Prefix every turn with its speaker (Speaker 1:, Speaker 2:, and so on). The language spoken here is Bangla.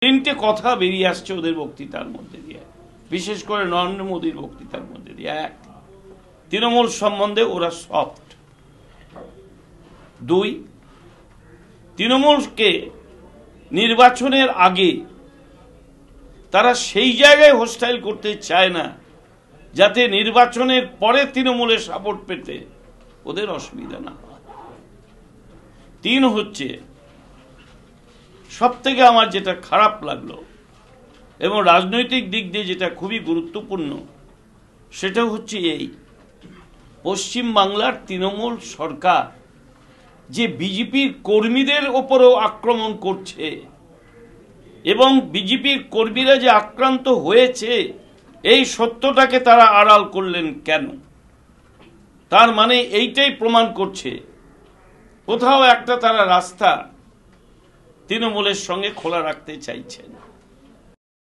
Speaker 1: তিনটে কথা বেরিয়ে আসছে ওদের বক্তৃতার মধ্যে দিয়ে, বিশেষ করে নরেন্দ্র মোদীর বক্তৃতার মধ্যে দিয়ে। এক, তৃণমূল সম্বন্ধে ওরা সফট। দুই, তৃণমূলকে নির্বাচনের আগে তারা সেই জায়গায় হোস্টাইল করতে চায় না যাতে নির্বাচনের পরে তৃণমূলের সাপোর্ট পেতে ওদের অসুবিধা না হয়। তিন হচ্ছে, সব থেকে আমার যেটা খারাপ লাগলো এবং রাজনৈতিক দিক দিয়ে যেটা খুবই গুরুত্বপূর্ণ, সেটা হচ্ছে এই, পশ্চিম বাংলার তৃণমূল সরকার যে বিজেপির কর্মীদের ওপরও আক্রমণ করছে এবং বিজেপির কর্মীরা যে আক্রান্ত হয়েছে এই সত্যটাকে তারা আড়াল করলেন কেন? তার মানে এইটাই প্রমাণ করছে কোথাও একটা তারা রাস্তা তৃণমূলের সঙ্গে খোলা রাখতে চাইছেন।